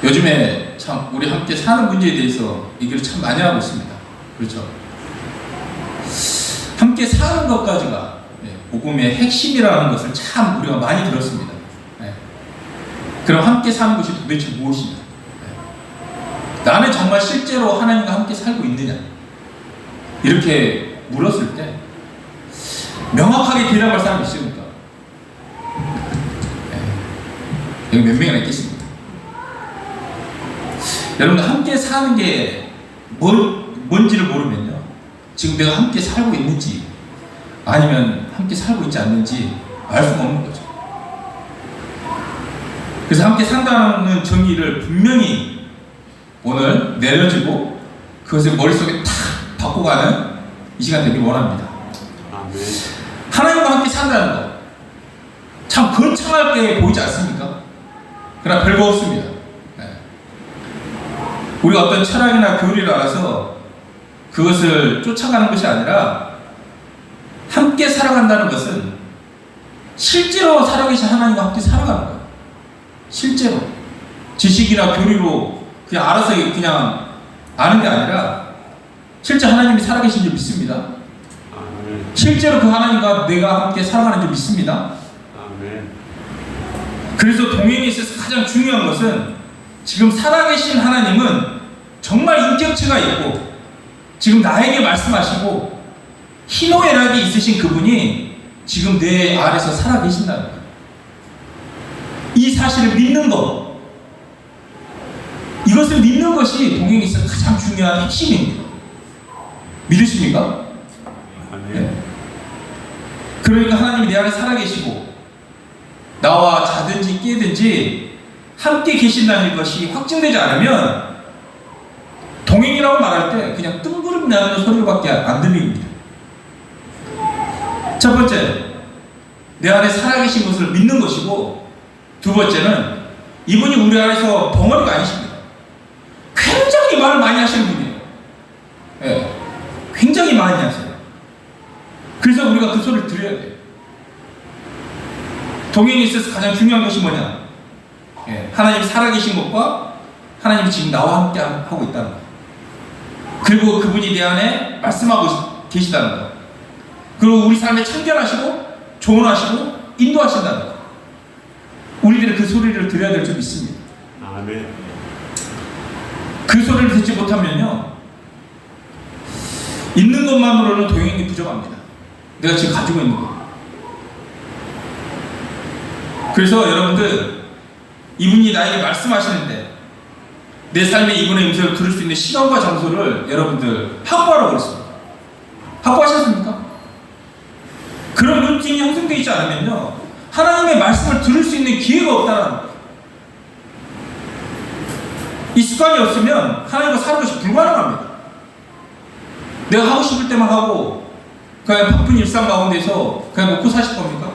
요즘에 참 우리 함께 사는 문제에 대해서 얘기를 참 많이 하고 있습니다. 그렇죠? 함께 사는 것까지가 복음의 핵심이라는 것을 참 우리가 많이 들었습니다. 그럼 함께 사는 것이 도대체 무엇이냐? 나는 정말 실제로 하나님과 함께 살고 있느냐? 이렇게 물었을 때 명확하게 대답할 사람이 있습니까? 여기 몇 명이나 있겠습니까? 여러분들 함께 사는 게 뭔지를 모르면요, 지금 내가 함께 살고 있는지 아니면 함께 살고 있지 않는지 알 수가 없는 거죠. 그래서 함께 산다는 정의를 분명히 오늘 내려주고 그것을 머릿속에 탁 바꿔가는 이 시간 되길 원합니다. 아멘. 하나님과 함께 산다는 것 참 거창할 게 보이지 않습니까? 그러나 별거 없습니다. 우리가 어떤 철학이나 교리를 알아서 그것을 쫓아가는 것이 아니라 함께 살아간다는 것은 실제로 살아계신 하나님과 함께 살아가는 거예요. 실제로 지식이나 교리로 그냥 알아서 그냥 아는 게 아니라 실제 하나님이 살아계신 줄 믿습니다. 아멘. 실제로 그 하나님과 내가 함께 살아가는 줄 믿습니다. 아멘. 그래서 동행에 있어서 가장 중요한 것은 지금 살아계신 하나님은 정말 인격체가 있고 지금 나에게 말씀하시고 희노애락이 있으신 그분이 지금 내 안에서 살아계신다는 거예요. 이 사실을 믿는 것, 이것을 믿는 것이 동행에 있어서 가장 중요한 핵심입니다. 믿으십니까? 아멘. 네. 그러니까 하나님이 내 안에 살아계시고 나와 자든지 깨든지 함께 계신다는 것이 확증되지 않으면 동행이라고 말할 때 그냥 뜬구름 나는 소리밖에 안 들립니다. 첫 번째, 내 안에 살아계신 것을 믿는 것이고, 두 번째는 이분이 우리 안에서 벙어리가 아니십니다. 굉장히 말을 많이 하시는 분이에요. 네. 굉장히 많이 하세요. 그래서 우리가 그 소리를 들어야 돼요. 동행에 있어서 가장 중요한 것이 뭐냐? 하나님이 살아계신 것과 하나님이 지금 나와 함께 하고 있다는 것, 그리고 그분이 내 안에 말씀하고 계시다는 것, 그리고 우리 삶에 참견하시고 조언하시고 인도하신다는 것, 우리들은 그 소리를 들어야 될 줄 믿습니다. 아멘. 그 소리를 듣지 못하면요, 있는 것만으로는 동행이 부족합니다. 내가 지금 가지고 있는 것. 그래서 여러분들, 이분이 나에게 말씀하시는데 내 삶에 이분의 음성을 들을 수 있는 시간과 장소를 여러분들 확보하라고 그랬습니다. 확보하셨습니까? 그런 루틴이 형성되어 있지 않으면요, 하나님의 말씀을 들을 수 있는 기회가 없다는 거예요. 이 습관이 없으면 하나님과 사는 것이 불가능합니다. 내가 하고 싶을 때만 하고 그냥 바쁜 일상 가운데서 그냥 먹고 사실 겁니까?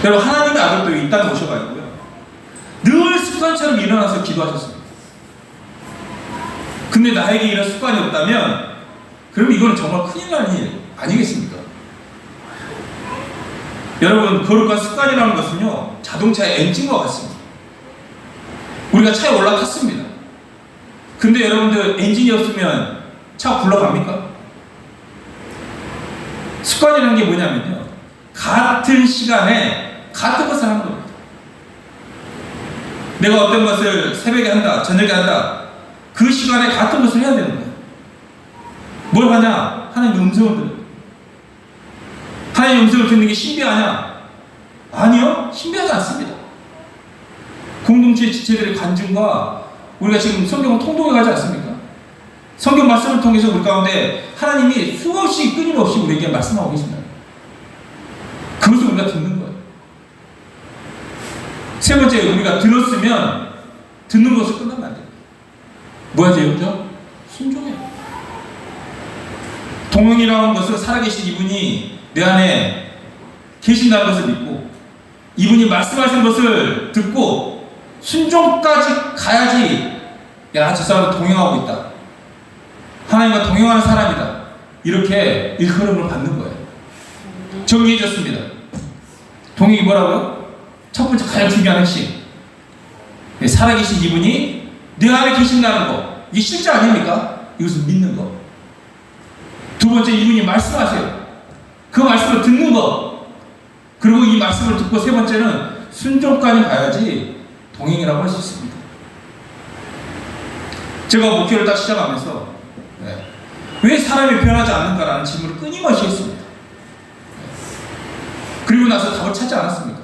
여러분, 하나님의 아들도 이 땅에 오셔가지고요, 늘 습관처럼 일어나서 기도하셨습니다. 근데 나에게 이런 습관이 없다면 그럼 이건 정말 큰일 나는 일 아니겠습니까? 여러분, 거룩한 습관이라는 것은요, 자동차의 엔진과 같습니다. 우리가 차에 올라탔습니다. 근데 여러분들, 엔진이 없으면 차 굴러갑니까? 습관이라는 게 뭐냐면요, 같은 시간에 같은 것을 하는 겁니다. 내가 어떤 것을 새벽에 한다, 저녁에 한다, 그 시간에 같은 것을 해야 되는 거예요. 뭘 하냐? 하나님의 음성을 들어요. 하나님의 음성을 듣는 게 신비하냐? 아니요, 신비하지 않습니다. 공동체 지체들의 간증과 우리가 지금 성경을 통독해 가지 않습니까? 성경 말씀을 통해서 우리 가운데 하나님이 수없이 끊임없이 우리에게 말씀하고 계십니다. 그것을 우리가 듣는 거예요. 세 번째, 우리가 들었으면 듣는 것을 끝나면 안 돼요. 뭐야 되죠? 순종해요. 동행이라는 것은 살아계신 이분이 내 안에 계신다는 것을 믿고, 이분이 말씀하신 것을 듣고 순종까지 가야지, 야, 저 사람은 동행하고 있다, 하나님과 동행하는 사람이다, 이렇게 일컬음을 받는 거예요. 정리해줬습니다. 동행이 뭐라고요? 첫 번째 가장 중요한 핵심, 살아계신 이분이 내 안에 계신다는 거, 이게 실제 아닙니까? 이것을 믿는 거. 두 번째, 이분이 말씀하세요. 그 말씀을 듣는 거. 그리고 이 말씀을 듣고 세 번째는 순종까지 가야지 동행이라고 할 수 있습니다. 제가 목회를 딱 시작하면서 왜 사람이 변하지 않는가라는 질문을 끊임없이 했습니다. 그리고 나서 답을 찾지 않았습니까?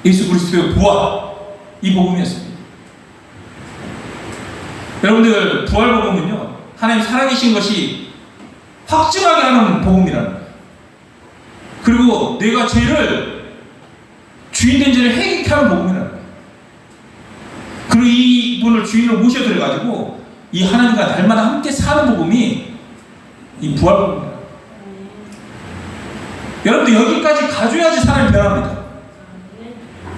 예수 그리스도의 부활, 이 복음이었습니다. 여러분들, 부활 복음은요, 하나님 살아계신 것이 확증하게 하는 복음이라는 거예요. 그리고 내가 주인된 죄를 회개케 하는 복음이라는 거예요. 그리고 이분을 주인으로 모셔들어가지고 이 하나님과 날마다 함께 사는 복음이 이 부활 복음입니다. 여러분들, 여기까지 가져야지 사람이 변합니다.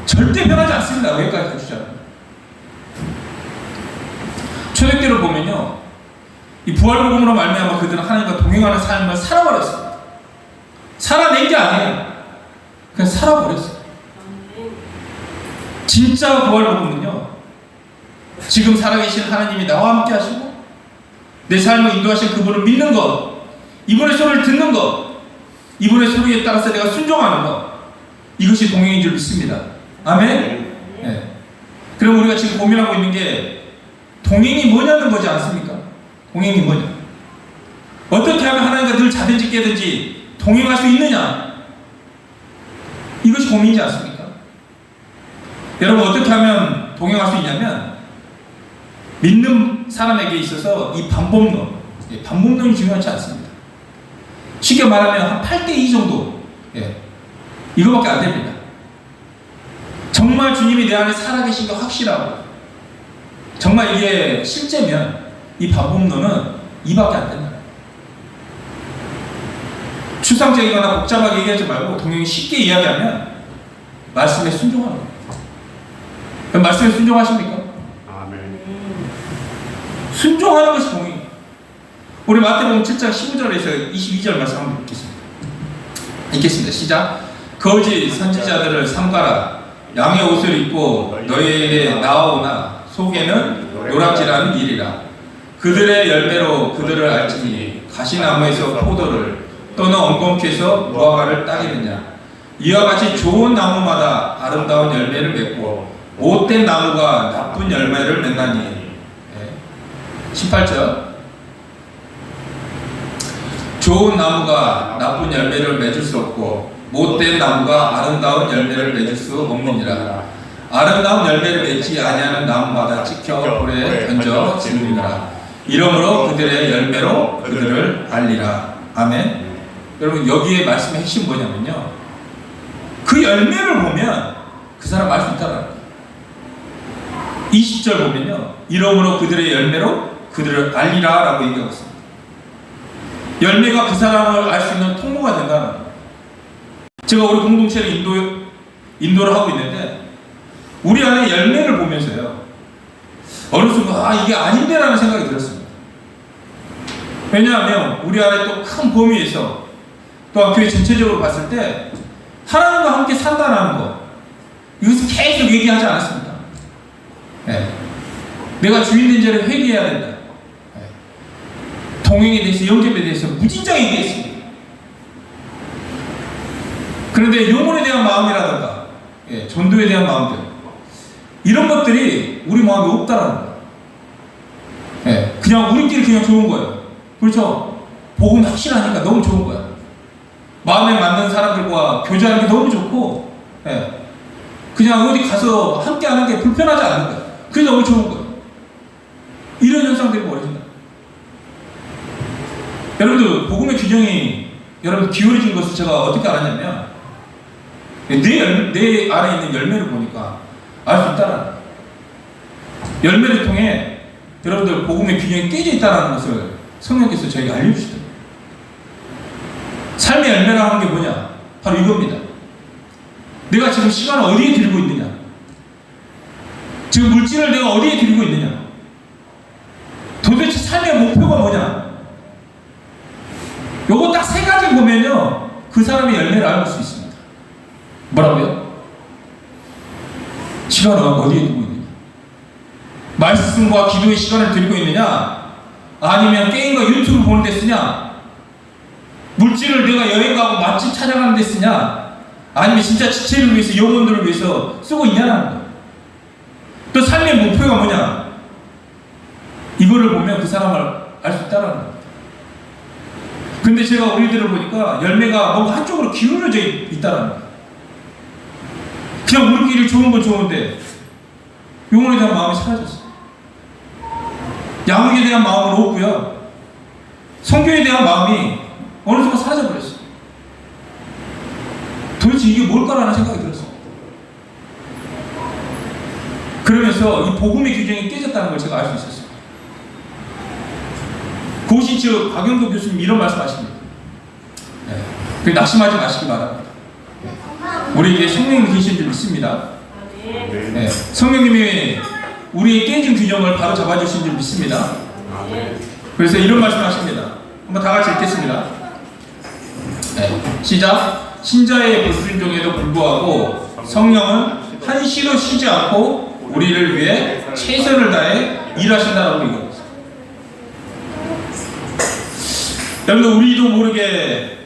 절대 변하지 않습니다. 여기까지 가주지 않아요. 초대교회를 보면요, 이 부활 복음으로 말미암아 그들은 하나님과 동행하는 삶을 살아버렸습니다. 살아낸 게 아니에요. 그냥 살아버렸어요. 진짜 부활 복음은요, 지금 살아계신 하나님이 나와 함께 하시고 내 삶을 인도하신 그분을 믿는 것, 이분의 소리를 듣는 것, 이분의 소리에 따라서 내가 순종하는 것, 이것이 동행인 줄 믿습니다. 아멘? 네. 그럼 우리가 지금 고민하고 있는 게 동행이 뭐냐는 거지 않습니까? 동행이 뭐냐? 어떻게 하면 하나님과 늘 자든지 깨든지 동행할 수 있느냐? 이것이 고민이지 않습니까? 여러분, 어떻게 하면 동행할 수 있냐면 믿는 사람에게 있어서 이 반복론이 중요하지 않습니다. 쉽게 말하면 한 8대2 정도, 이거밖에 안 됩니다. 정말 주님이 내 안에 살아계신 거 확실하고 정말 이게 실제면 이 반복론은 이밖에 안 된다. 추상적이거나 복잡하게 얘기하지 말고 동행이 쉽게 이야기하면 말씀에 순종하는 거예요. 그럼 말씀에 순종하십니까? 아멘. 순종하는 것이 동행이에요. 우리 마태복음 7장 15절에서 22절 말씀 한번 읽겠습니다. 시작. 거짓 선지자들을 삼가라. 양의 옷을 입고 너희에게 나아오나 속에는 노략질하는 일이라. 그들의 열매로 그들을 알지니 가시나무에서 포도를 또는 엉겅퀴에서 무화과를 따기느냐. 이와 같이 좋은 나무마다 아름다운 열매를 맺고 못된 나무가 나쁜 열매를 맺나니. 18절. 좋은 나무가 나쁜 열매를 맺을 수 없고 못된 나무가 아름다운 열매를 맺을 수 없느니라. 아름다운 열매를 맺지 아니하는 나무마다 찍혀 불에 던져지느니라. 이러므로 그들의 열매로 그들을 알리라. 아멘. 여러분, 여기에 말씀의 핵심 뭐냐면요, 그 열매를 보면 그 사람 알 수 있다는 거예요. 20절 보면요, 이러므로 그들의 열매로 그들을 알리라 라고 얘기하고 있습니다. 열매가 그 사람을 알 수 있는 통로가 된다는 거예요. 제가 우리 공동체를 인도를 하고 있는데 우리 안에 열매를 보면서요, 어느 순간 이게 아닌데 라는 생각이 들었습니다. 왜냐하면 우리 안에 또 큰 범위에서 또한 교회 전체적으로 봤을 때 하나님과 함께 산다는 거, 이것을 계속 얘기하지 않았습니다. 내가 주인된 죄를 회개해야 된다. 동행에 대해서, 영접에 대해서 무진장 얘기했습니다. 그런데 영혼에 대한 마음이라든가 전도에 대한 마음들, 이런 것들이 우리 마음에 없다라는 거예요. 그냥 우리끼리 그냥 좋은 거예요. 그렇죠? 복음이 확실하니까 너무 좋은 거야. 마음에 맞는 사람들과 교제하는 게 너무 좋고, 그냥 어디 가서 함께 하는 게 불편하지 않은 거야. 그게 너무 좋은 거야. 이런 현상들이 벌어진다. 여러분들, 복음의 균형이 여러분 기울어진 것을 제가 어떻게 알았냐면 내 안에 있는 열매를 보니까 알 수 있다라는 거예요. 열매를 통해 여러분들 복음의 균형이 깨져 있다는 것을 성령께서 저에게 알려주시더라고요. 삶의 열매라는 게 뭐냐? 바로 이겁니다. 내가 지금 시간을 어디에 들고 있느냐? 지금 물질을 내가 어디에 들고 있느냐? 도대체 삶의 목표가 뭐냐? 요거 딱 세 가지 보면요, 그 사람의 열매를 알 수 있습니다. 뭐라고요? 시간을 어디에 두고 있느냐? 말씀과 기도의 시간을 드리고 있느냐? 아니면 게임과 유튜브 보는 데 쓰냐? 물질을 내가 여행 가고 맛집 찾아가는 데 쓰냐? 아니면 진짜 지체를 위해서, 영혼들을 위해서 쓰고 있냐는 거예요. 또 삶의 목표가 뭐냐? 이거를 보면 그 사람을 알 수 있다는 거예요. 근데 제가 우리들을 보니까 열매가 뭔가 한쪽으로 기울어져 있다는 거예요. 그냥 우리끼리 좋은 건 좋은데 영혼에 대한 마음이 사라졌어요. 양육에 대한 마음은 없고요. 성교에 대한 마음이 어느 순간 사라져버렸어요. 도대체 이게 뭘까라는 생각이 들었어요. 그러면서 이 복음의 규정이 깨졌다는 걸 제가 알 수 있었어요. 고신 즉 박영도 교수님 이런 말씀하십니다. 네. 낙심하지 마시기 바랍니다. 우리에게 성령님이 계신 줄 믿습니다. 네. 성령님이 우리의 깨진 균형을 바로 잡아주신 줄 믿습니다. 그래서 이런 말씀을 하십니다. 한번 다 같이 읽겠습니다. 네. 시작. 신자의 불순종에도 불구하고 성령은 한시도 쉬지 않고 우리를 위해 최선을 다해 일하신다라고 얘기합니다. 여러분, 우리도 모르게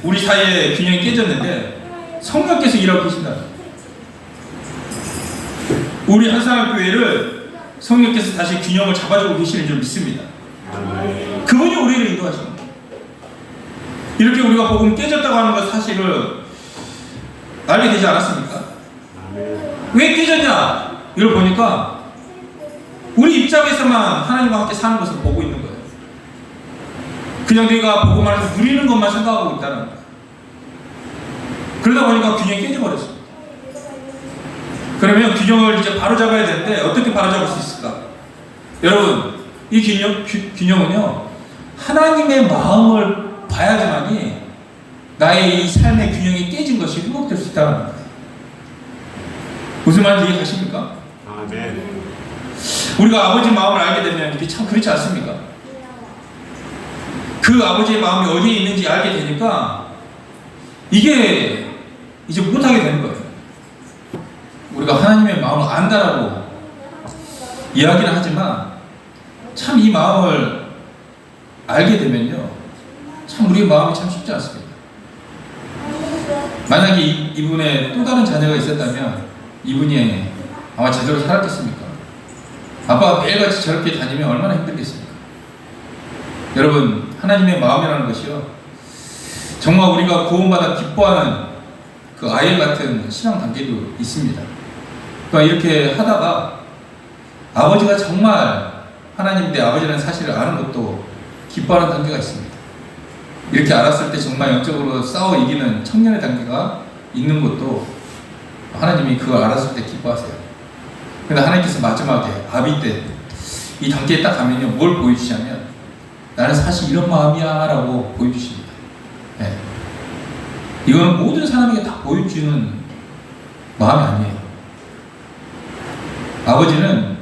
우리 사이에 균형이 깨졌는데 성령께서 일하고 계신다. 우리 한사람교회를 성령께서 다시 균형을 잡아주고 계시는 줄 믿습니다. 그분이 우리를 인도하십니다. 이렇게 우리가 복음 깨졌다고 하는 것 사실을 알게 되지 않았습니까? 왜 깨졌냐? 이걸 보니까 우리 입장에서만 하나님과 함께 사는 것을 보고 있는 거예요. 그냥 내가 복음 안에서 누리는 것만 생각하고 있다는 거예요. 그러다 보니까 균형이 깨져버렸어요. 그러면 균형을 이제 바로 잡아야 되는데 어떻게 바로 잡을 수 있을까? 여러분, 이 균형은요, 하나님의 마음을 봐야지만이 나의 이 삶의 균형이 깨진 것이 회복될 수 있다는 거예요. 무슨 말인지 이해가십니까? 아멘. 우리가 아버지 마음을 알게 되면 이게 참 그렇지 않습니까? 그 아버지의 마음이 어디에 있는지 알게 되니까 이게 이제 못하게 되는 거예요. 우리가 하나님의 마음을 안다라고 이야기는 하지만 참 이 마음을 알게 되면요, 참 우리의 마음이 참 쉽지 않습니다. 만약에 이분의 또 다른 자녀가 있었다면 이분이 아마 제대로 살았겠습니까? 아빠가 매일같이 저렇게 다니면 얼마나 힘들겠습니까? 여러분, 하나님의 마음이라는 것이요, 정말 우리가 구원받아 기뻐하는 그 아이 같은 신앙 단계도 있습니다. 그러니까 이렇게 하다가 아버지가 정말 하나님인데 아버지라는 사실을 아는 것도 기뻐하는 단계가 있습니다. 이렇게 알았을 때 정말 영적으로 싸워 이기는 청년의 단계가 있는 것도 하나님이 그걸 알았을 때 기뻐하세요. 그런데 하나님께서 마지막에 아비 때 이 단계에 딱 가면요, 뭘 보여주시냐면 나는 사실 이런 마음이야 라고 보여주십니다. 네. 이거는 모든 사람에게 다 보여주는 마음이 아니에요. 아버지는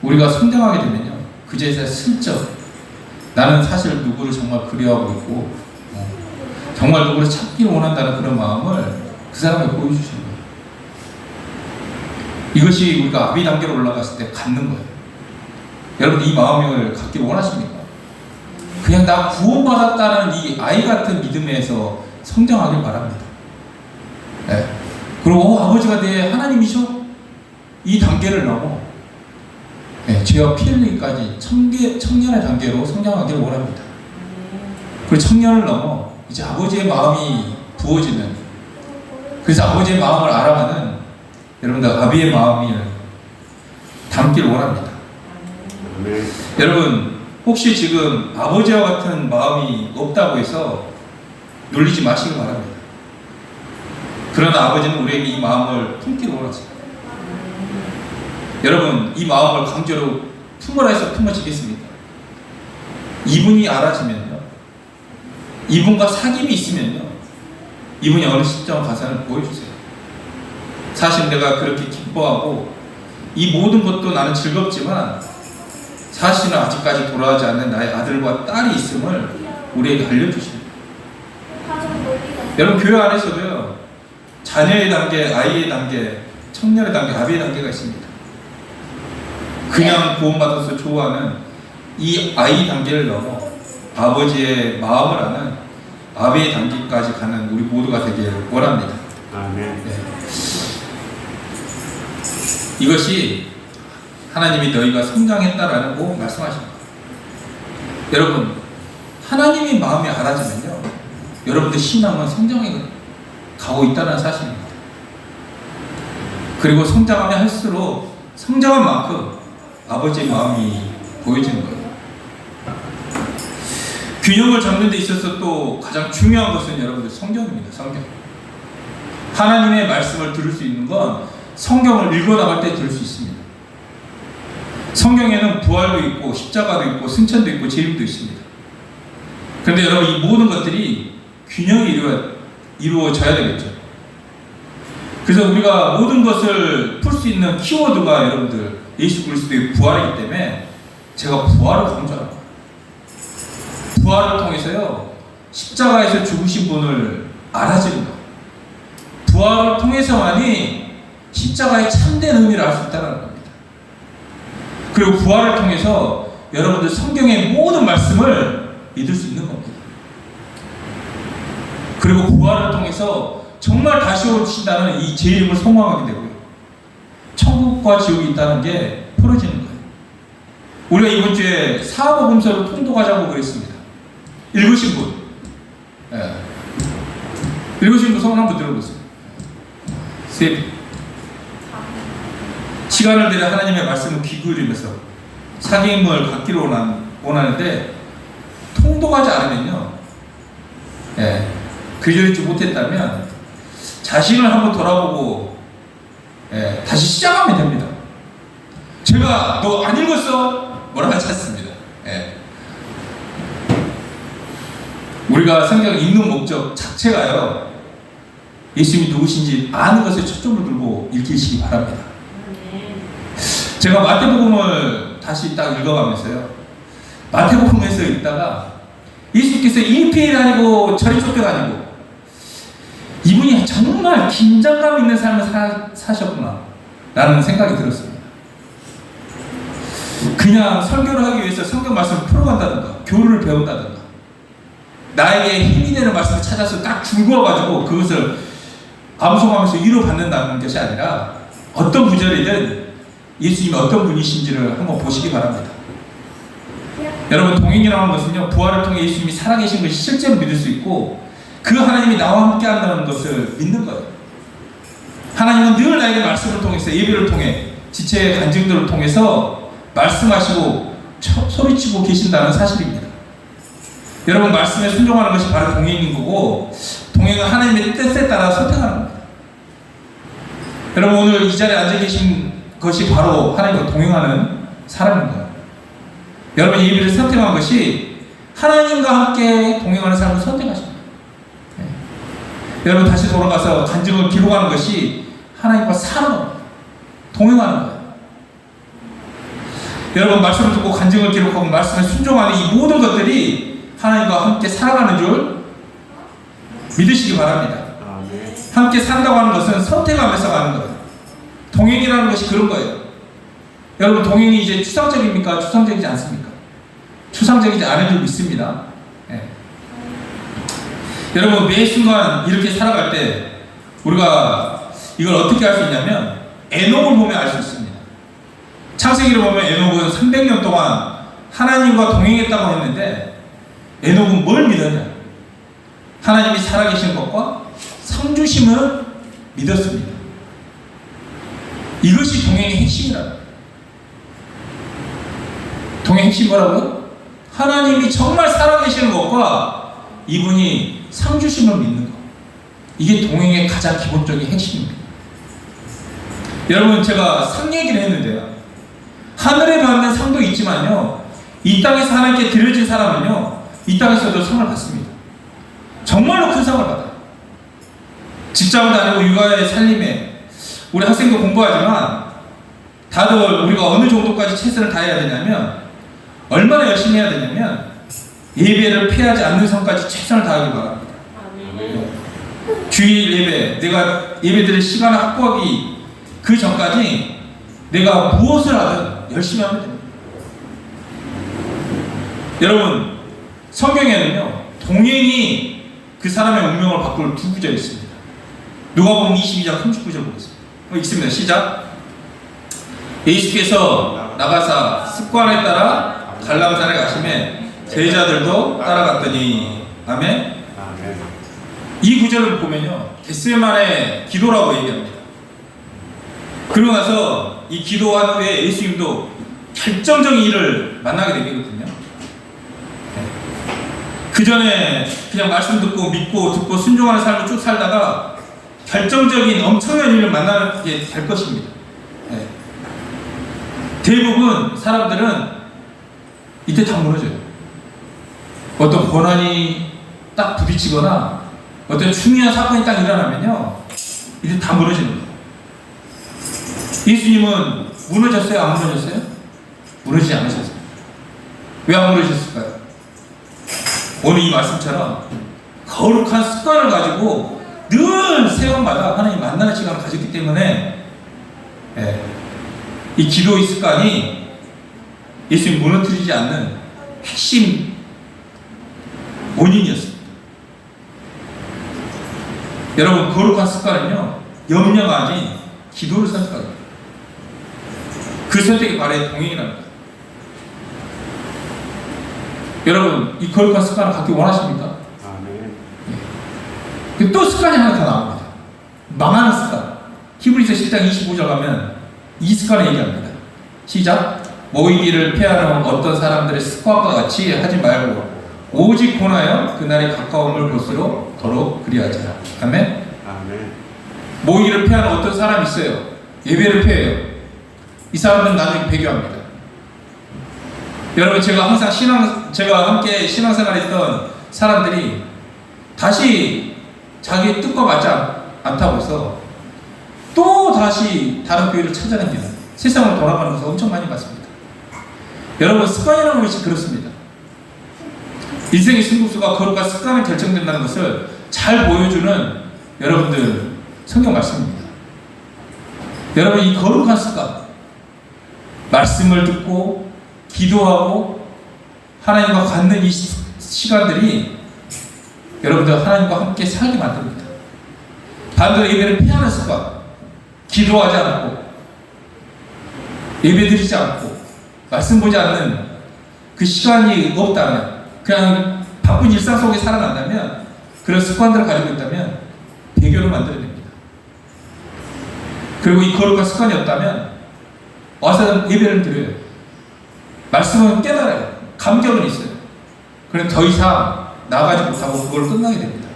우리가 성장하게 되면요, 그제서야 슬쩍 나는 사실 누구를 정말 그리워하고 있고 정말 누구를 찾기를 원한다는 그런 마음을 그 사람에게 보여주시는 거예요. 이것이 우리가 아비 단계로 올라갔을 때 갖는 거예요. 여러분, 이 마음을 갖기를 원하십니까? 그냥 나 구원받았다는 이 아이 같은 믿음에서 성장하길 바랍니다. 네. 그리고 아버지가 내 하나님이셔? 이 단계를 넘어 죄와 피 흘리기까지 청년의 단계로 성장하기를 원합니다. 그리고 청년을 넘어 이제 아버지의 마음이 부어지는, 그래서 아버지의 마음을 알아가는 여러분들 아비의 마음을 담기를 원합니다. 네. 여러분, 혹시 지금 아버지와 같은 마음이 없다고 해서 놀리지 마시기 바랍니다. 그러나 아버지는 우리에게 이 마음을 품기를 원하세요. 여러분, 이 마음을 강제로 품으라 해서 품어지겠습니까? 이분이 알아지면요, 이분과 사귐이 있으면요, 이분이 어느 시점 가서는 보여주세요. 사실 내가 그렇게 기뻐하고 이 모든 것도 나는 즐겁지만 사실은 아직까지 돌아가지 않는 나의 아들과 딸이 있음을 우리에게 알려주십니다. 여러분, 교회 안에서도요, 자녀의 단계, 아이의 단계, 청년의 단계, 아비의 단계가 있습니다. 그냥 구원받아서 좋아하는 이 아이 단계를 넘어 아버지의 마음을 아는 아베의 단계까지 가는 우리 모두가 되길 원합니다. 아멘. 네. 이것이 하나님이 너희가 성장했다라고 말씀하십니다. 여러분, 하나님의 마음이 알아지면요, 여러분들 신앙은 성장해 가고 있다는 사실입니다. 그리고 성장하면 할수록 성장한 만큼 아버지의 마음이 보여지는 거예요. 균형을 잡는 데 있어서 또 가장 중요한 것은 여러분들 성경입니다. 성경. 하나님의 말씀을 들을 수 있는 건 성경을 읽어나갈 때 들을 수 있습니다. 성경에는 부활도 있고 십자가도 있고 승천도 있고 재림도 있습니다. 그런데 여러분, 이 모든 것들이 균형이 이루어져야 되겠죠. 그래서 우리가 모든 것을 풀 수 있는 키워드가 여러분들 예수 그리스도의 부활이기 때문에 제가 부활을 강조합니다. 부활을 통해서요, 십자가에서 죽으신 분을 알아지는 것, 부활을 통해서만이 십자가의 참된 의미를 알 수 있다는 겁니다. 그리고 부활을 통해서 여러분들 성경의 모든 말씀을 믿을 수 있는 겁니다. 그리고 부활을 통해서 정말 다시 오신다는 이 재림을 소망하게 되고요, 천국과 지옥이 있다는 게 풀어지는 거예요. 우리가 이번 주에 사복음서를 통독하자고 그랬습니다. 읽으신 분, 예. 읽으신 분 손 한번 들어보세요. 세 분. 시간을 들여 하나님의 말씀을 귀 기울이면서 사귐을 갖기로 원하는데 통독하지 않으면요, 예, 귀결이지 못했다면 자신을 한번 돌아보고, 예, 다시 시작하면 됩니다. 제가 너 안 읽었어? 뭐라고 하지 않습니다. 예. 우리가 성경을 읽는 목적 자체가요, 예수님이 누구신지 아는 것에 초점을 두고 읽히시기 바랍니다. 제가 마태복음을 다시 딱 읽어가면서요, 마태복음에서 읽다가 예수님께서 인피해 다니고 저리 쫓겨다니고 이분이 정말 긴장감 있는 삶을 사셨구나 라는 생각이 들었습니다. 그냥 설교를 하기 위해서 성경 말씀을 풀어간다든가 교리를 배운다든가 나에게 힘이 되는 말씀을 찾아서 딱 줄거가지고 그것을 암송하면서 위로받는다는 것이 아니라 어떤 구절이든 예수님이 어떤 분이신지를 한번 보시기 바랍니다. 여러분, 동행이라는 것은요, 부활을 통해 예수님이 살아계신 것이 실제로 믿을 수 있고 그 하나님이 나와 함께 한다는 것을 믿는 거예요. 하나님은 늘 나에게 말씀을 통해서, 예배를 통해, 지체의 간증들을 통해서 말씀하시고 소리치고 계신다는 사실입니다. 여러분, 말씀에 순종하는 것이 바로 동행인 거고, 동행은 하나님의 뜻에 따라 선택하는 겁니다. 여러분, 오늘 이 자리에 앉아 계신 것이 바로 하나님과 동행하는 사람인 거예요. 여러분, 예배를 선택한 것이 하나님과 함께 동행하는 사람을 선택하신 거예요. 네. 여러분, 다시 돌아가서 간증을 기록하는 것이 하나님과 사는 겁니다. 동행하는 거예요. 여러분, 말씀을 듣고 간증을 기록하고 말씀에 순종하는 이 모든 것들이 하나님과 함께 살아가는 줄 믿으시기 바랍니다. 아멘. 함께 산다고 하는 것은 선택하면서 가는 거예요. 동행이라는 것이 그런 거예요. 여러분, 동행이 이제 추상적입니까? 추상적이지 않습니까? 추상적이지 않은 줄 믿습니다. 네. 여러분, 매 순간 이렇게 살아갈 때 우리가 이걸 어떻게 알 수 있냐면 에녹을 보면 알 수 있습니다. 창세기를 보면 에녹은 300년 동안 하나님과 동행했다고 했는데 에녹은 뭘 믿었냐? 하나님이 살아계신 것과 상주심을 믿었습니다. 이것이 동행의 핵심이라고. 동행의 핵심 뭐라고요? 하나님이 정말 살아계시는 것과 이분이 상주심을 믿는 것. 이게 동행의 가장 기본적인 핵심입니다. 여러분, 제가 상 얘기를 했는데요, 하늘에 받는 상도 있지만요, 이 땅에서 하나님께 드려진 사람은요, 이 땅에서도 상을 받습니다. 정말로 큰 상을 받아요. 직장을 다니고 육아의 살림에 우리 학생도 공부하지만 다들 우리가 어느 정도까지 최선을 다해야 되냐면, 얼마나 열심히 해야 되냐면 예배를 피하지 않는 선까지 최선을 다하기 바랍니다. 주일 예배, 내가 예배드릴 시간을 확보하기 그 전까지 내가 무엇을 하든 열심히 하면 됩니다. 여러분, 성경에는요, 동행이 그 사람의 운명을 바꿀 두 구절이 있습니다. 누가복음 22장 39절 보겠습니다. 읽습니다. 시작. 예수께서 나가사 습관에 따라 갈라산에 가시매 제자들도 따라갔더니 아멘. 아멘. 이 구절을 보면요, 겟세마네 기도라고 얘기합니다. 그러고 나서 이 기도한 후에 예수님도 결정적인 일을 만나게 되거든요. 그 전에 그냥 말씀 듣고 믿고 듣고 순종하는 삶을 쭉 살다가 결정적인 엄청난 일을 만나게 될 것입니다. 네. 대부분 사람들은 이때 다 무너져요. 어떤 고난이 딱 부딪히거나 어떤 중요한 사건이 딱 일어나면요, 이제 다 무너지는 거예요. 예수님은 무너졌어요? 안 무너졌어요? 무너지지 않으셨어요. 왜 안 무너졌을까요? 오늘 이 말씀처럼 거룩한 습관을 가지고 늘 세번마다 하나님 만나는 시간을 가졌기 때문에, 이 기도의 습관이 예수님 무너뜨리지 않는 핵심 원인이었습니다. 여러분, 거룩한 습관은요, 염려가 아닌 기도를 선택합니다. 그 선택이 바로 동행이랍니다. 여러분, 이 거룩한 습관을 갖기 원하십니까? 아멘. 또 습관이 하나 더 나옵니다. 망하는 습관. 히브리서 10장 25절 가면 이 습관을 얘기합니다. 시작. 모이기를 피하는 어떤 사람들의 습관과 같이 하지 말고 오직 권하여 그날이 가까움을 볼수록 더욱 그리하자. 아멘. 아멘. 모이기를 피하는 어떤 사람이 있어요. 예배를 피해요. 이 사람들은 나중에 배교합니다. 여러분, 제가 함께 신앙생활했던 사람들이 다시 자기의 뜻과 맞지 않다고 해서 또 다시 다른 교회를 찾아냅니다. 세상을 돌아가는 것을 엄청 많이 봤습니다. 여러분, 습관이라는 것이 그렇습니다. 인생의 승부수가 거룩한 습관에 결정된다는 것을 잘 보여주는 여러분들 성경 말씀입니다. 여러분, 이 거룩한 습관, 말씀을 듣고 기도하고 하나님과 갖는 이 시간들이 여러분들 하나님과 함께 살게 만듭니다. 반대로 예배를 피하는 습관, 기도하지 않고 예배드리지 않고 말씀 보지 않는 그 시간이 없다면, 그냥 바쁜 일상 속에 살아간다면, 그런 습관들을 가지고 있다면 배교를 만들어야 됩니다. 그리고 이 거룩한 습관이 없다면 와서 예배를 드려요. 말씀은 깨달아요. 감격은 있어요. 그럼 더 이상 나가지 못하고 그걸 끝나게 됩니다.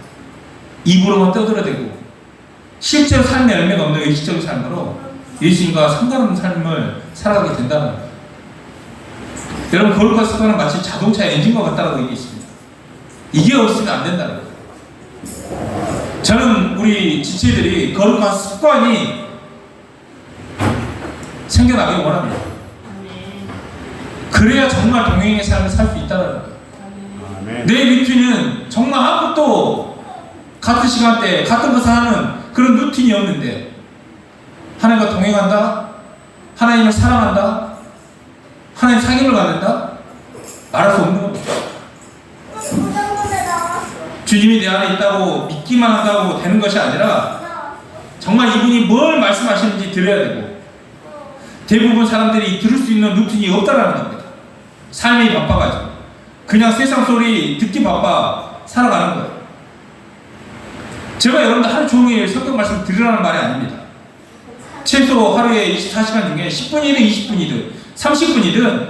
입으로만 떠들어대고 실제로 삶의 열매가 없는 의식적인 삶으로 예수님과 상관없는 삶을 살아가게 된다는 거예요. 여러분, 거룩한 습관은 마치 자동차 엔진과 같다고 얘기했습니다. 이게 없으면 안 된다는 거예요. 저는 우리 지체들이 거룩한 습관이 생겨나길 원합니다. 그래야 정말 동행의 삶을 살 수 있다는 거예요. 아멘. 내 루틴은 정말 아무것도 같은 시간대에 같은 것을 하는 그런 루틴이 없는데 하나님과 동행한다? 하나님을 사랑한다? 하나님 상임을 갖는다? 말할 수 없는 겁니다. 주님이 내 안에 있다고 믿기만 한다고 되는 것이 아니라 정말 이분이 뭘 말씀하시는지 들어야 되고, 대부분 사람들이 들을 수 있는 루틴이 없다라는 겁니다. 삶이 바빠가지고 그냥 세상 소리 듣기 바빠 살아가는 거예요. 제가 여러분들 하루 종일 성경 말씀 들으라는 말이 아닙니다. 최소 하루에 24시간 중에 10분이든 20분이든 30분이든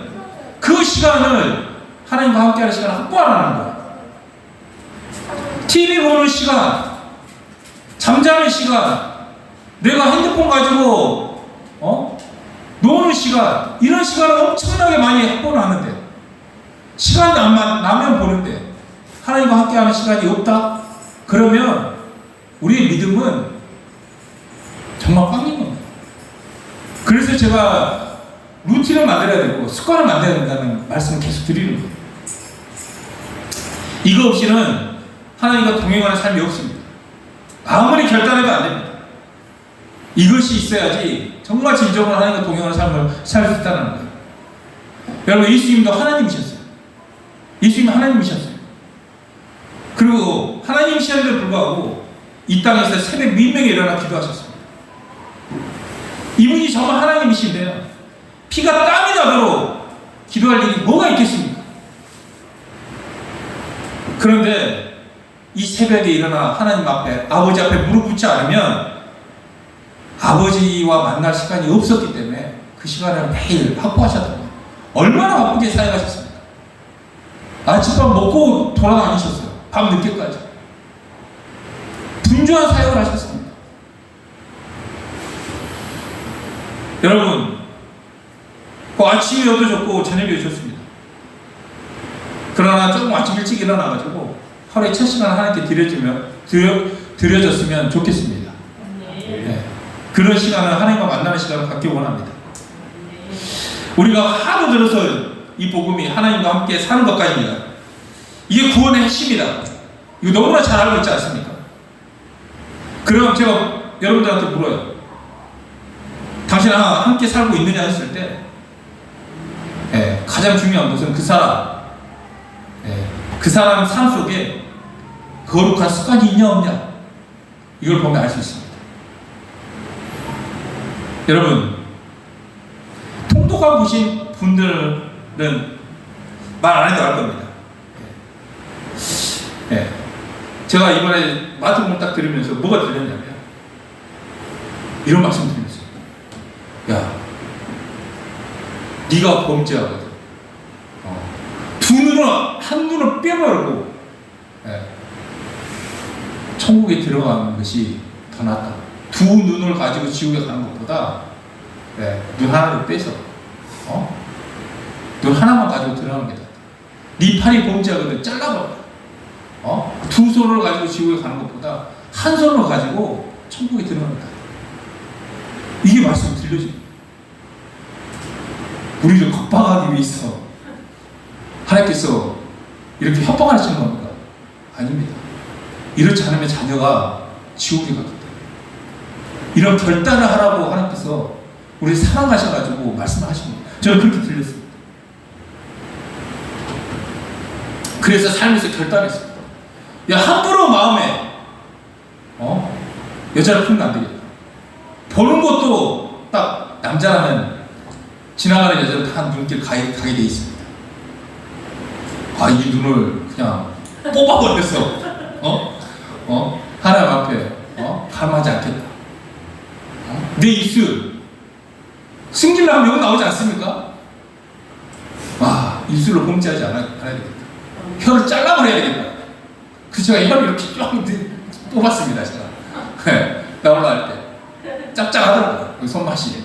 그 시간을 하나님과 함께하는 시간을 확보하라는 거예요. TV 보는 시간, 잠자는 시간, 내가 핸드폰 가지고 노는 시간, 이런 시간을 엄청나게 많이 확보를 하는데, 시간 나면 보는데 하나님과 함께하는 시간이 없다? 그러면 우리의 믿음은 정말 꽝인 겁니다. 그래서 제가 루틴을 만들어야 되고 습관을 만들어야 된다는 말씀을 계속 드리는 거예요. 이거 없이는 하나님과 동행하는 삶이 없습니다. 아무리 결단해도 안 됩니다. 이것이 있어야지 정말 진정으로 하나님과 동행하는 삶을 살 수 있다는 거예요. 여러분, 예수님도 하나님이셨어요. 예수님이 하나님이셨어요. 그리고 하나님이시는데도 불구하고 이 땅에서 새벽 민명에 일어나 기도하셨습니다. 이분이 정말 하나님이신데요, 피가 땀이 나도록 기도할 일이 뭐가 있겠습니까? 그런데 이 새벽에 일어나 하나님 앞에, 아버지 앞에 무릎 꿇지 않으면 아버지와 만날 시간이 없었기 때문에 그 시간을 매일 확보하셨던 거예요. 얼마나 바쁘게 사역하셨습니까? 아침밥 먹고 돌아다니셨어요. 밤 늦게까지. 분주한 사역을 하셨습니다. 여러분, 아침에 얻어졌고 저녁에 오셨습니다. 그러나 조금 아침 일찍 일어나가지고 하루에 첫 시간 하나님께 드려졌으면 좋겠습니다. 네. 그런 시간을, 하나님과 만나는 시간을 갖기 원합니다. 우리가 하도 들어서 이 복음이 하나님과 함께 사는 것까지입니다. 이게 구원의 핵심이다. 이거 너무나 잘 알고 있지 않습니까? 그럼 제가 여러분들한테 물어요. 당신과 함께 살고 있느냐 했을 때, 가장 중요한 것은 그 사람 삶 속에 거룩한 습관이 있냐 없냐, 이걸 보면 알 수 있습니다. 여러분, 통독한 보신 분들은 말 안 해도 알 겁니다. 제가 이번에 마태복음 딱 들으면서 뭐가 들렸냐면, 이런 말씀 드렸어요. 야, 네가 범죄하거든. 한 눈을 빼버리고 천국에 들어가는 것이 더 낫다. 두 눈을 가지고 지옥에 가는 것보다 눈 하나를 빼서 눈 하나만 가지고 들어가는 게 낫다. 네 팔이 범죄하거든. 잘라버려. 두 손을 가지고 지옥에 가는 것보다 한 손을 가지고 천국에 들어가는 게 낫다. 이게 말씀이 들려집니다. 우리를 겁박하기 위해서 하나님께서 이렇게 협박하시는 겁니까? 아닙니다. 이렇지 않으면 자녀가 지옥에 가거든. 이런 결단을 하라고 하나님께서 우리 사랑하셔가지고 말씀하십니다. 저는 그렇게 들렸습니다. 그래서 삶에서 결단했습니다. 야, 함부로 마음에 여자를 품면 안 되겠다. 보는 것도 딱 남자라면 지나가는 여자는 다 눈길 가게 돼 있습니다. 이 눈을 그냥 뽑아버렸어. 하나님 앞에 감하지 않겠다. 내 입술 승질을 하면 명 나오지 않습니까? 입술로 범죄하지 않아야 되겠다. 혀를 잘라버려야 되겠다. 그래서 제가 혀를 이렇게 쫙 뽑았습니다. 제가 나올라 할 때 짭짤하더라고요. 손맛이.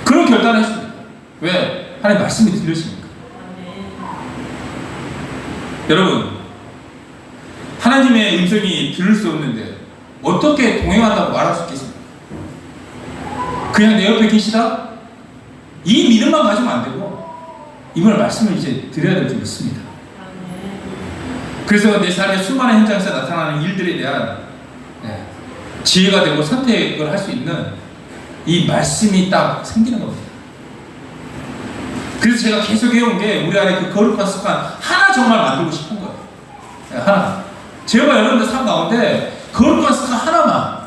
그런 결단을 했습니다. 왜? 하나님 말씀이 들려지니까. 여러분, 하나님의 음성이 들을 수 없는데 어떻게 동행한다고 말할 수 있겠습니까? 그냥 내 옆에 계시다? 이 믿음만 가지면 안 되고 이번에 말씀을 이제 드려야 될 줄 믿습니다. 그래서 내 삶의 수많은 현장에서 나타나는 일들에 대한 지혜가 되고 선택을 할 수 있는 이 말씀이 딱 생기는 겁니다. 그래서 제가 계속 해온 게 우리 안에 그 거룩한 습관 하나 정말 만들고 싶은 거예요. 하나. 제가 여러분들 삶 가운데 거룩한 습관 하나만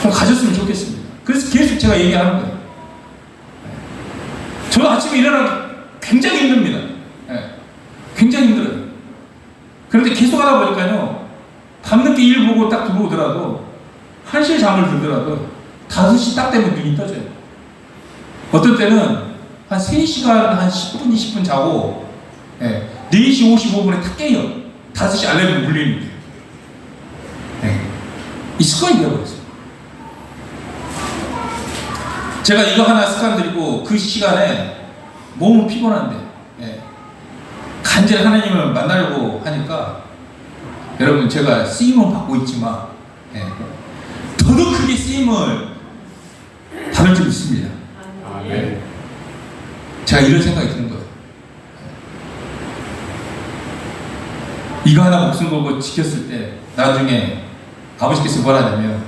가졌으면 좋겠습니다. 그래서 계속 제가 얘기하는 거예요. 저도 아침에 일어나기 굉장히 힘듭니다. 굉장히 힘들어요. 그런데 계속 하다 보니까요, 밤늦게 일 보고 딱 들어오더라도 1시에 잠을 들더라도 5시 딱 되면 눈이 떠져요. 어떤 때는 한 3시간 한 10분, 20분 자고 4시 55분에 탁 깨요. 5시 알람이 울리는데. 이 습관이 되어버렸어요. 제가 이거 하나 습관 들이고 그 시간에 몸은 피곤한데 간절히 하나님을 만나려고 하니까 여러분, 제가 쓰임은 받고 있지만 더더 크게 쓰임을 받을 줄 믿습니다. 제가 이런 생각이 드는 거예요. 이거 하나 목숨 걸고 지켰을 때 나중에 아버지께서 뭐라 하냐면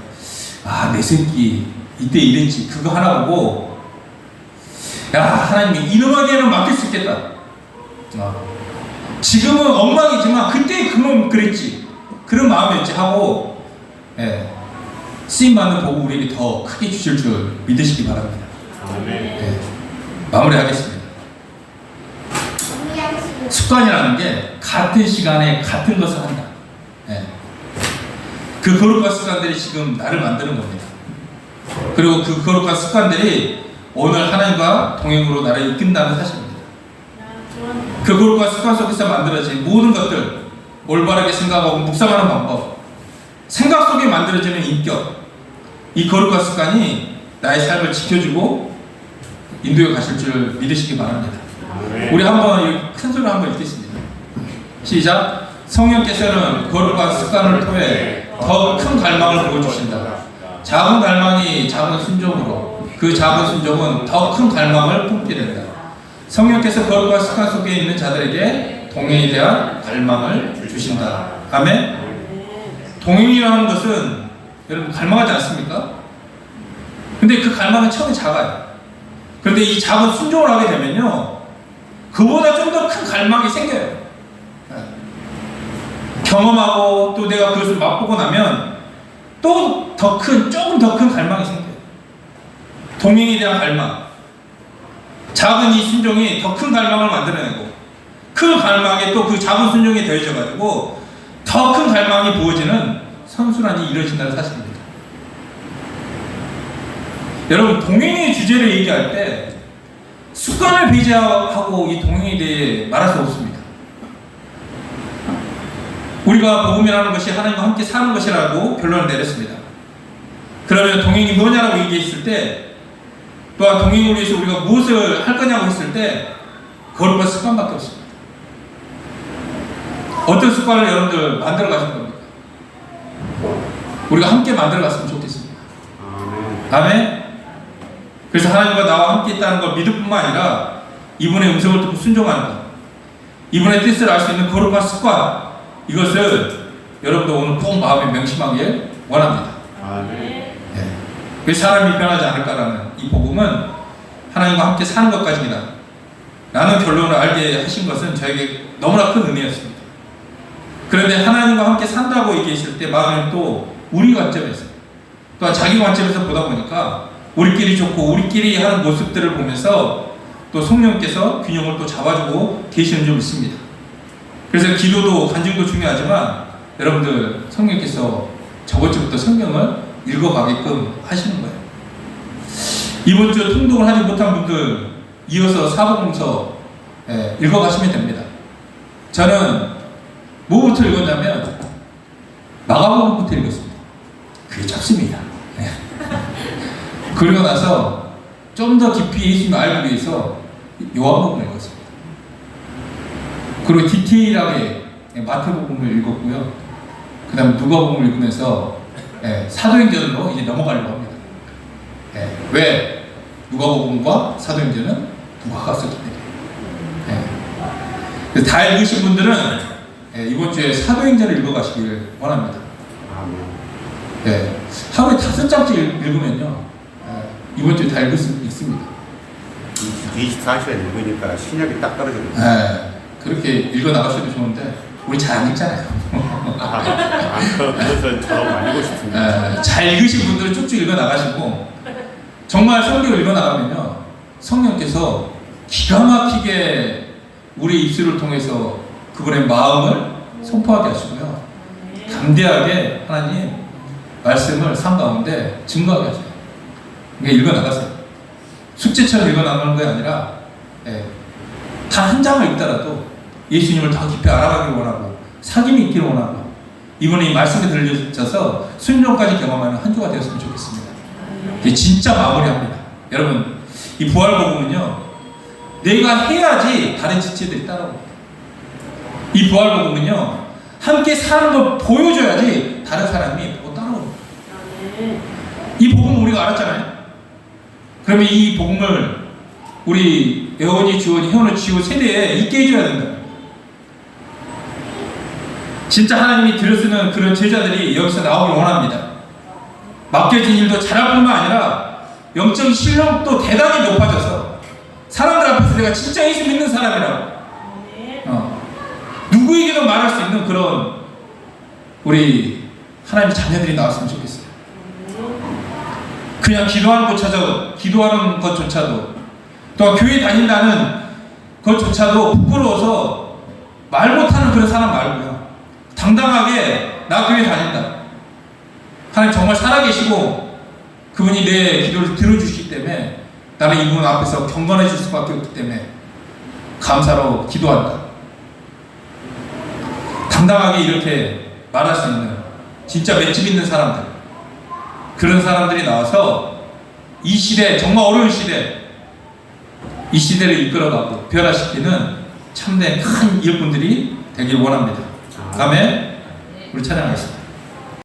아, 내 새끼 이때 이랬지. 그거 하나 보고 야, 하나님이 이놈에게는 맡길 수 있겠다. 지금은 엉망이지만 그때 그놈 그랬지. 그런 마음이었지 하고 쓰임받는 복을 우리에게 더 크게 주실 줄 믿으시기 바랍니다. 마무리하겠습니다. 습관이라는 게 같은 시간에 같은 것을 한다. 그 거룩한 습관들이 지금 나를 만드는 겁니다. 그리고 그 거룩한 습관들이 오늘 하나님과 동행으로 나를 이끈다는 사실입니다. 그 거룩한 습관 속에서 만들어진 모든 것들, 올바르게 생각하고 묵상하는 방법, 생각 속에 만들어지는 인격, 이 거룩한 습관이 나의 삶을 지켜주고 인도에 가실 줄 믿으시기 바랍니다. 우리 한번 큰 소리로 한번 읽겠습니다. 시작. 성령께서는 거룩한 습관을 통해 더 큰 갈망을 보여주신다. 작은 갈망이 작은 순종으로, 그 작은 순종은 더 큰 갈망을 품게 된다. 성령께서 거룩한 습관 속에 있는 자들에게 동행에 대한 갈망을 주신다. 아멘. 동행이라는 것은 여러분 갈망하지 않습니까? 근데 그 갈망은 처음에 작아요. 그런데 이 작은 순종을 하게 되면요, 그보다 좀 더 큰 갈망이 생겨요. 경험하고 또 내가 그것을 맛보고 나면 또 더 큰, 조금 더 큰 갈망이 생겨요. 동행에 대한 갈망. 작은 이 순종이 더 큰 갈망을 만들어내고, 큰 갈망에 또 그 작은 순종이 더해져가지고 더 큰 갈망이 부어지는 선순환이 이루어진다는 사실입니다. 여러분, 동행의 주제를 얘기할 때 습관을 배제하고 이 동행에 대해 말할 수 없습니다. 우리가 복음이라는 것이 하나님과 함께 사는 것이라고 결론을 내렸습니다. 그러면 동행이 뭐냐라고 얘기했을 때, 또한 동행을 위해서 우리가 무엇을 할 거냐고 했을 때 거룩한 습관밖에 없습니다. 어떤 습관을 여러분들 만들어 가실 겁니까? 우리가 함께 만들어 갔으면 좋겠습니다. 아멘. 그래서 하나님과 나와 함께 있다는 걸 믿을 뿐만 아니라 이분의 음성을 듣고 순종하는 것, 이분의 뜻을 알 수 있는 거룩한 습관, 이것을 여러분도 오늘 꼭 마음에 명심하길 원합니다. 네. 그래서 사람이 변하지 않을까라는 이 복음은 하나님과 함께 사는 것까지입니다. 라는 결론을 알게 하신 것은 저에게 너무나 큰 은혜였습니다. 그런데 하나님과 함께 산다고 얘기했을 때 마음에는 또 우리 관점에서, 또한 자기 관점에서 보다 보니까 우리끼리 좋고 우리끼리 하는 모습들을 보면서 또 성령께서 균형을 또 잡아주고 계시는 줄 믿습니다. 그래서 기도도 간증도 중요하지만 여러분들 성령께서 저번 주부터 성경을 읽어가게끔 하시는 거예요. 이번 주 통독을 하지 못한 분들 이어서 사복음서 읽어가시면 됩니다. 저는 뭐부터 읽었냐면 마가복음부터 읽었습니다. 그게 잡습니다. 그러고 나서 좀 더 깊이 예수님을 알기 위해서 요한복음을 읽었습니다. 그리고 디테일하게 마태복음을 읽었고요. 그 다음에 누가복음을 읽으면서 사도행전으로 이제 넘어가려고 합니다. 왜? 누가복음과 사도행전은 누가가 썼기 때문에. 다 읽으신 분들은 이번 주에 사도행전을 읽어가시길 원합니다. 하루에 5장씩 읽으면요, 이번 주에 다 읽을 수 있습니다. 24시간 읽으니까 신약이 딱 떨어집니다. 그렇게 읽어 나가셔도 좋은데 우리 잘 안 읽잖아요. 그것은 저만 읽고 싶습니다. 잘 읽으신 분들은 쭉쭉 읽어 나가시고, 정말 성경을 읽어 나가면요, 성령께서 기가 막히게 우리 입술을 통해서 그분의 마음을 선포하게 하시고요, 담대하게 하나님 말씀을 삶 가운데 증거하게 하셔요. 그러니까 읽어 나가세요. 숙제처럼 읽어 나가는 게 아니라 단 한 장을 읽더라도 예수님을 더 깊이 알아가길 원하고 사귐이 있기를 원하고 이분의 말씀에 들려져서 순종까지 경험하는 한 주가 되었으면 좋겠습니다. 진짜 마무리합니다. 여러분, 이 부활복음은요, 내가 해야지 다른 지체들이 따라옵니다. 이 부활복음은요, 함께 사는 걸 보여줘야지 다른 사람이 보고 따라옵니다. 이 복음을 우리가 알았잖아요. 그러면 이 복음을 우리 애원이, 주원이, 혜원이, 지호 세대에 있게 해줘야 된다. 진짜 하나님이 들여쓰는 그런 제자들이 여기서 나오길 원합니다. 맡겨진 일도 잘할 뿐만 아니라 영적인 실력도 대단히 높아져서 사람들 앞에서 내가 진짜 예수 믿는 사람이라고 누구에게도 말할 수 있는 그런 우리 하나님의 자녀들이 나왔으면 좋겠어요. 그냥 기도하는 것조차도 또 교회 다닌다는 것조차도 부끄러워서 말 못하는 그런 사람 말고요. 당당하게 나 교회 다닌다. 하나님 정말 살아계시고 그분이 내 기도를 들어주시기 때문에 나는 이분 앞에서 경건해질 수밖에 없기 때문에 감사로 기도한다. 당당하게 이렇게 말할 수 있는 진짜 맷집 있는 사람들, 그런 사람들이 나와서 이 시대, 정말 어려운 시대, 이 시대를 이끌어가고 변화시키는 참된 큰 일꾼들이 되길 원합니다. 다음에 우리 찬양하겠습니다.